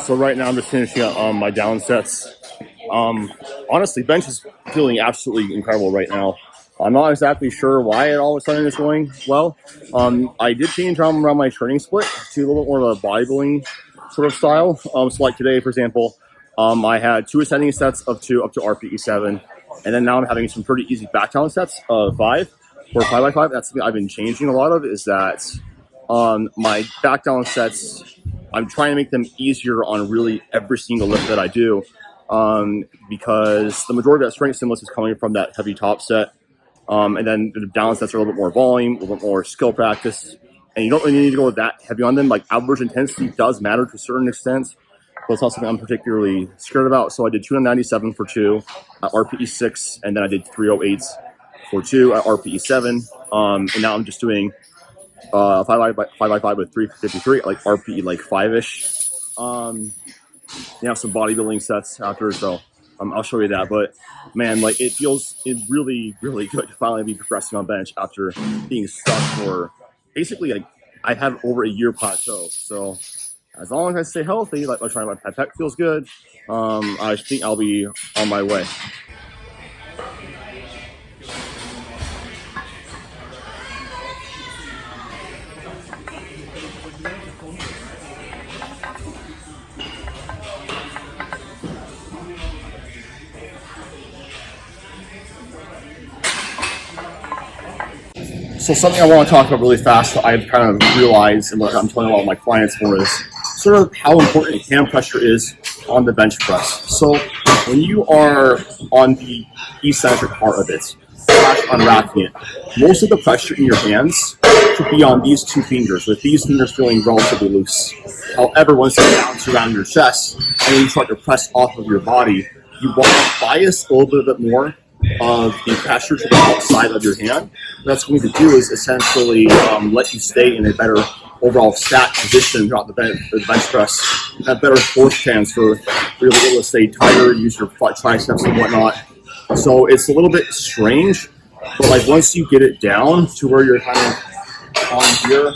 So right now I'm just finishing up my down sets. Honestly, bench is feeling absolutely incredible right now. I'm not exactly sure why it all of a sudden is going well. I did change around my training split to a little bit more of a bodybuilding sort of style. So like today, for example, I had 2 ascending sets of 2 up to RPE 7, and then now I'm having some pretty easy back down sets of 5 or 5x5. That's something I've been changing a lot of. Is that my back down sets, I'm trying to make them easier on really every single lift that I do, because the majority of that strength stimulus is coming from that heavy top set. And then the down sets are a little bit more volume, a little bit more skill practice. And you don't really need to go that heavy on them. Like average intensity does matter to a certain extent, but it's not something I'm particularly scared about. So I did 297 for 2 at RPE 6, and then I did 308s for 2 at RPE 7. And now I'm just doing 5x5 with 353, like RPE like 5-ish. You have some bodybuilding sets after, so I'll show you that. But man, like it feels really, really good to finally be progressing on bench after being stuck for basically like I have over a year plateau. So as long as I stay healthy, like my pec feels good, I think I'll be on my way. So something I want to talk about really fast that I've kind of realized, and what I'm telling a lot of my clients more, is sort of how important hand pressure is on the bench press. So when you are on the eccentric part of it, unracking it, most of the pressure in your hands should be on these 2 fingers, with these fingers feeling relatively loose. However, once you bounce around your chest and you start to press off of your body, you want to bias a little bit more of the pressure to the outside of your hand. What that's going to do is essentially let you stay in a better overall stat position throughout the bench press, have better force transfer, you're able to stay tighter, use your triceps and whatnot. So it's a little bit strange, but like once you get it down to where you're kind of on here,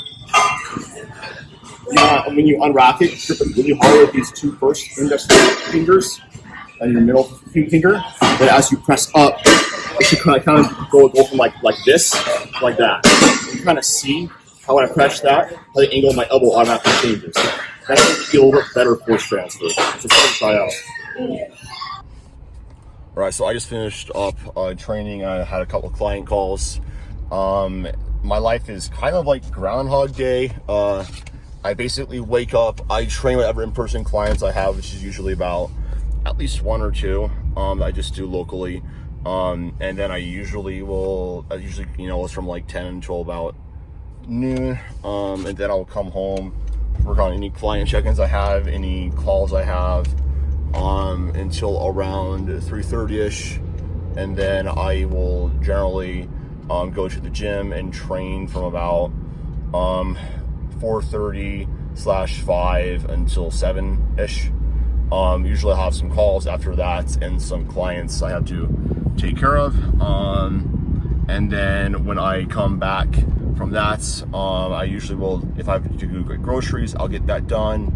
when you unrack it, grip it really hard with these 2 first index fingers and your middle finger. But as you press up, it should kind of go from like this, like that. You kind of see how when I press that, how the angle of my elbow automatically changes. That's going to be a little bit better force transfer. So something to try out. All right, so I just finished up training. I had a couple of client calls. My life is kind of like Groundhog Day. I basically wake up, I train whatever in-person clients I have, which is usually about at least 1 or 2 that I just do locally. And then I usually it's from like 10 until about noon. And then I'll come home, work on any client check-ins I have, any calls I have, until around 3:30ish. And then I will generally go to the gym and train from about 4:30/5 until 7-ish. Usually I'll have some calls after that and some clients I have to take care of. And then when I come back from that, I usually will, if I have to go get groceries, I'll get that done.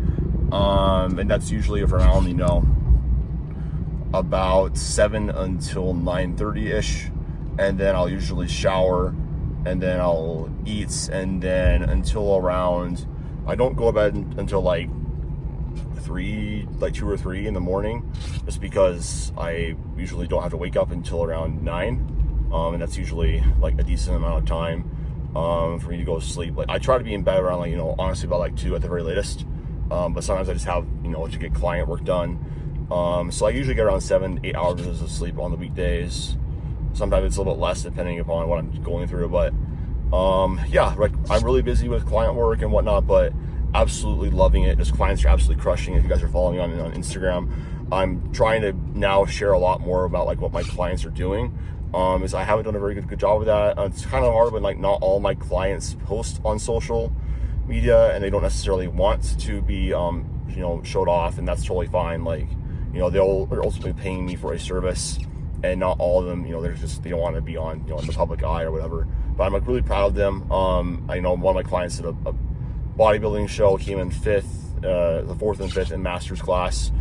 And that's usually around, about 7 until 9:30-ish. And then I'll usually shower, and then I'll eat, and then until around, I don't go to bed until like 2 or 3 in the morning, just because I usually don't have to wake up until around 9. And that's usually like a decent amount of time for me to go to sleep. Like I try to be in bed around like, honestly about like 2 at the very latest. But sometimes I just have, to get client work done. So I usually get around 7-8 hours of sleep on the weekdays. Sometimes it's a little bit less depending upon what I'm going through. But yeah, like I'm really busy with client work and whatnot, but absolutely loving it. Just clients are absolutely crushing it. If you guys are following me on Instagram, I'm trying to now share a lot more about like what my clients are doing. Is I haven't done a very good job with that. It's kind of hard when like not all my clients post on social media and they don't necessarily want to be showed off, and that's totally fine. Like they're ultimately paying me for a service, and not all of them they don't want to be on in the public eye or whatever. But I'm like really proud of them. I know one of my clients did a bodybuilding show, came in 5th the 4th and 5th in master's class.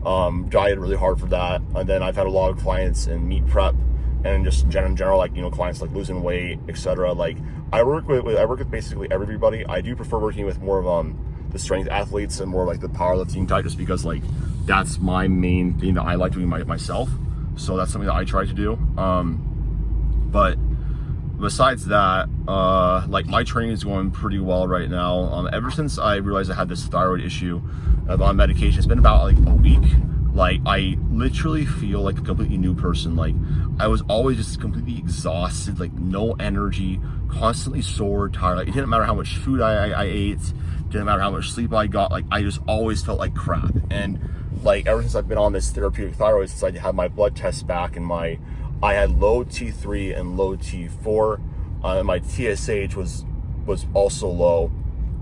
Dieted really hard for that, and then I've had a lot of clients in meet prep and just in general, like, you know, clients like losing weight, etc. Like, I work with basically everybody. I do prefer working with more of the strength athletes and more like the powerlifting type, just because like that's my main thing that I like doing myself. So that's something that I try to do. But besides that, like, my training is going pretty well right now. Ever since I realized I had this thyroid issue, on medication, it's been about like a week. Like, I literally feel like a completely new person. Like, I was always just completely exhausted, like no energy, constantly sore, tired. Like, it didn't matter how much food I ate, didn't matter how much sleep I got. Like, I just always felt like crap. And like, ever since I've been on this therapeutic thyroid, since I had my blood tests back, and I had low T3 and low T4, and my TSH was also low,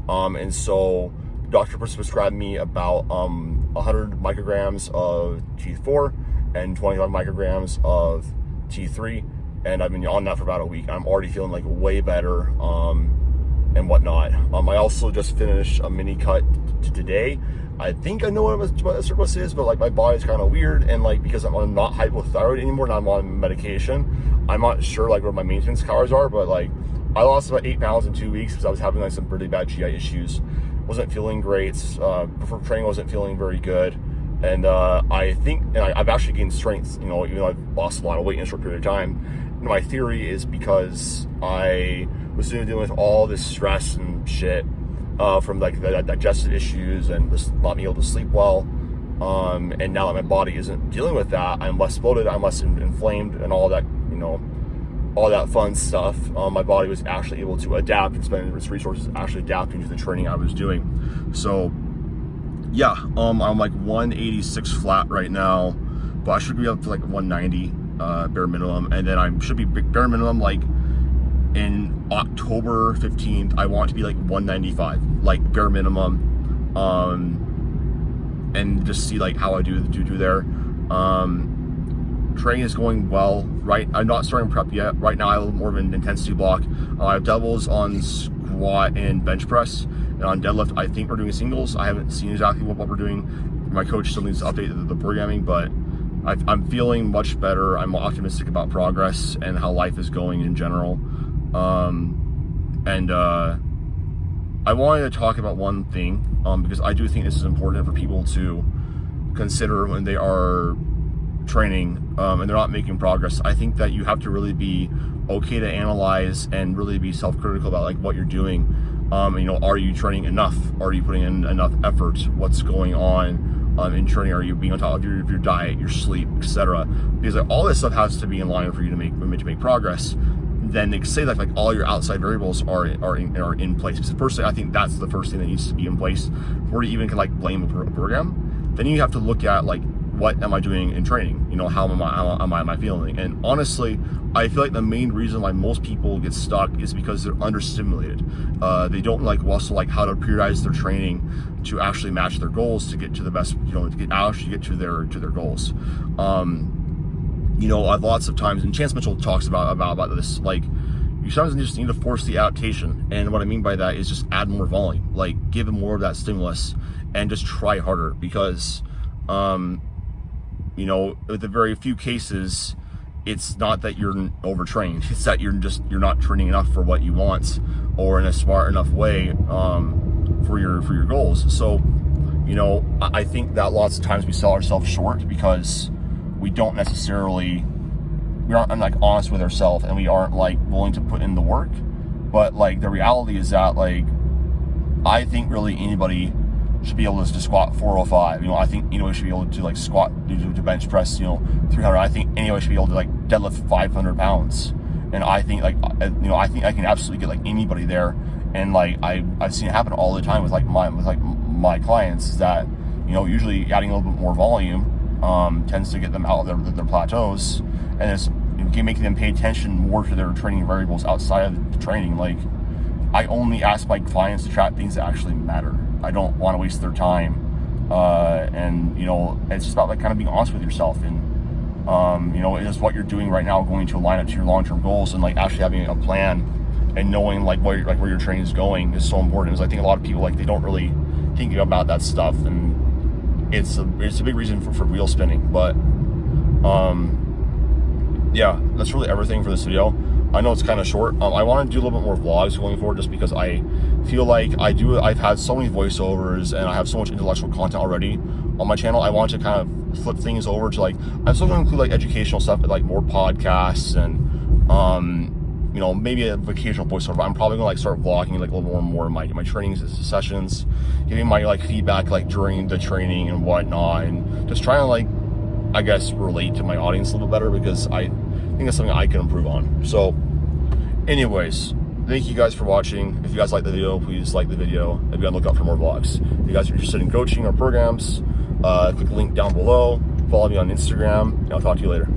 and so doctor prescribed me about 100 micrograms of T4 and 25 micrograms of T3, and I've been on that for about a week. I'm already feeling like way better, and whatnot. I also just finished a mini cut today. I think I know what a surplus is, but like, my body's kind of weird, and like, because I'm not hypothyroid anymore and I'm on medication, I'm not sure like what my maintenance calories are, but like, I lost about 8 pounds in 2 weeks because I was having like some pretty bad GI issues. Wasn't feeling great. Before training, wasn't feeling very good, and I think, and I've actually gained strength. You know, even though I've lost a lot of weight in a short period of time. And my theory is because I was dealing with all this stress and shit from like the digestive issues and just not being able to sleep well. And now that my body isn't dealing with that, I'm less bloated, I'm less inflamed, and all that, you know, all that fun stuff. My body was actually able to adapt and spend its resources actually adapting to the training I was doing. So yeah, I'm like 186 flat right now, but I should be up to like 190 bare minimum, and then I should be bare minimum like in October 15th. I want to be like 195, like bare minimum, and just see like how I do there. Training is going well. Right, I'm not starting prep yet. Right now I have a little more of an intensity block. I have doubles on squat and bench press, and on deadlift I think we're doing singles. I haven't seen exactly what we're doing. My coach still needs to update the programming, but I'm feeling much better. I'm optimistic about progress and how life is going in general. I wanted to talk about one thing, because I do think this is important for people to consider when they are training and they're not making progress. I think that you have to really be okay to analyze and really be self-critical about like what you're doing. You know, are you training enough? Are you putting in enough effort? What's going on in training? Are you being on top of your diet, your sleep, etc.? Because like, all this stuff has to be in line for you to make progress. Then they say that like all your outside variables are in place. Because personally, I think that's the first thing that needs to be in place before you even can like blame a program. Then you have to look at like, what am I doing in training? You know, how am I feeling? And honestly, I feel like the main reason why most people get stuck is because they're understimulated. They don't like how to periodize their training to actually match their goals, to get to the best, you know, to get to their goals. You know, lots of times, and Chance Mitchell talks about this, like, you sometimes just need to force the adaptation. And what I mean by that is just add more volume, like give them more of that stimulus and just try harder, because you know, with the very few cases, it's not that you're overtrained, it's that you're not training enough for what you want, or in a smart enough way for your goals. So, you know, I think that lots of times we sell ourselves short because we aren't like honest with ourselves, and we aren't like willing to put in the work. But like, the reality is that like, I think really anybody should be able to squat 405. You know, I think anybody should be able to like squat, to bench press, you know, 300. I think anybody should be able to like deadlift 500 pounds. And I think like, you know, I think I can absolutely get like anybody there. And like, I've seen it happen all the time with my clients, is that, you know, usually adding a little bit more volume tends to get them out of their plateaus, and it's making them pay attention more to their training variables outside of the training. Like, I only ask my clients to track things that actually matter. I don't want to waste their time, and you know, it's just about like kind of being honest with yourself, and you know, is what you're doing right now going to line up to your long-term goals, and like actually having a plan and knowing like where your training is going is so important. Because I think a lot of people, like, they don't really thinking about that stuff, and it's a big reason for wheel spinning. But yeah, that's really everything for this video. I know it's kind of short. I want to do a little bit more vlogs going forward, just because I feel like I've had so many voiceovers and I have so much intellectual content already on my channel. I want to kind of flip things over to, like, I'm still going to include like educational stuff, like more podcasts and you know, maybe a occasional voiceover. But I'm probably gonna like start vlogging like a little more of my trainings sessions, giving my like feedback like during the training and whatnot, and just trying to, like, I guess, relate to my audience a little bit better, because I think that's something I can improve on. So anyways, thank you guys for watching. If you guys like the video, please like the video and be on the lookout for more vlogs. If you guys are interested in coaching or programs, click the link down below, follow me on Instagram, and I'll talk to you later.